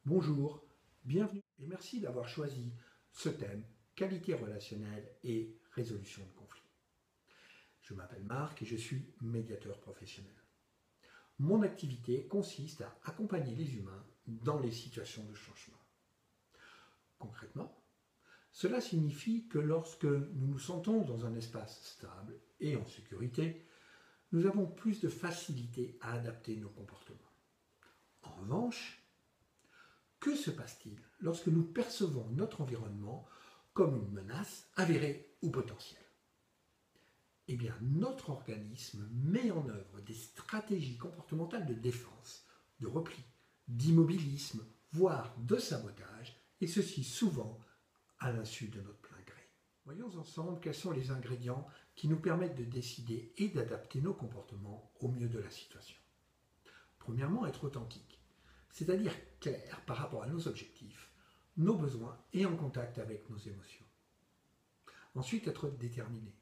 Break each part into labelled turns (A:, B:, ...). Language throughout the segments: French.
A: Bonjour, bienvenue et merci d'avoir choisi ce thème, qualité relationnelle et résolution de conflits. Je m'appelle Marc et je suis médiateur professionnel. Mon activité consiste à accompagner les humains dans les situations de changement. Concrètement, cela signifie que lorsque nous nous sentons dans un espace stable et en sécurité, nous avons plus de facilité à adapter nos comportements. En revanche, que se passe-t-il lorsque nous percevons notre environnement comme une menace avérée ou potentielle? Eh bien, notre organisme met en œuvre des stratégies comportementales de défense, de repli, d'immobilisme, voire de sabotage, et ceci souvent à l'insu de notre plein gré. Voyons ensemble quels sont les ingrédients qui nous permettent de décider et d'adapter nos comportements au mieux de la situation. Premièrement, être authentique, c'est-à-dire clair par rapport à nos objectifs, nos besoins et en contact avec nos émotions. Ensuite, être déterminé,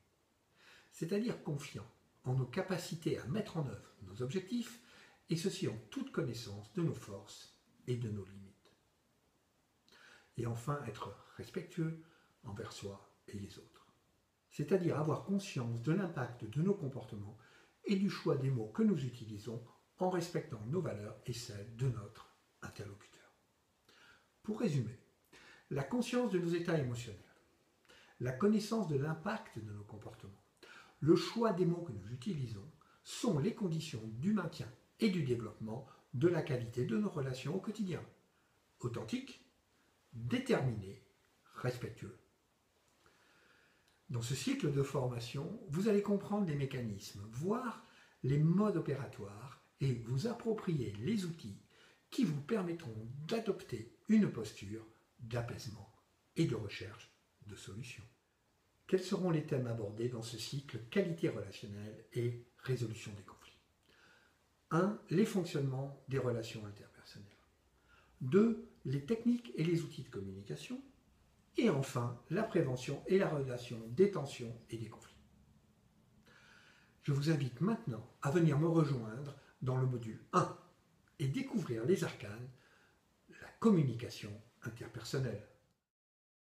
A: c'est-à-dire confiant en nos capacités à mettre en œuvre nos objectifs, et ceci en toute connaissance de nos forces et de nos limites. Et enfin, être respectueux envers soi et les autres, c'est-à-dire avoir conscience de l'impact de nos comportements et du choix des mots que nous utilisons en respectant nos valeurs et celles de notre interlocuteur. Pour résumer, la conscience de nos états émotionnels, la connaissance de l'impact de nos comportements, le choix des mots que nous utilisons sont les conditions du maintien et du développement de la qualité de nos relations au quotidien. Authentique, déterminé, respectueux. Dans ce cycle de formation, vous allez comprendre les mécanismes, voire les modes opératoires et vous approprier les outils qui vous permettront d'adopter une posture d'apaisement et de recherche de solutions. Quels seront les thèmes abordés dans ce cycle qualité relationnelle et résolution des conflits? 1. Les fonctionnements des relations interpersonnelles. 2. Les techniques et les outils de communication. Et enfin, la prévention et la résolution des tensions et des conflits. Je vous invite maintenant à venir me rejoindre dans le module 1 et découvrir les arcanes, la communication interpersonnelle.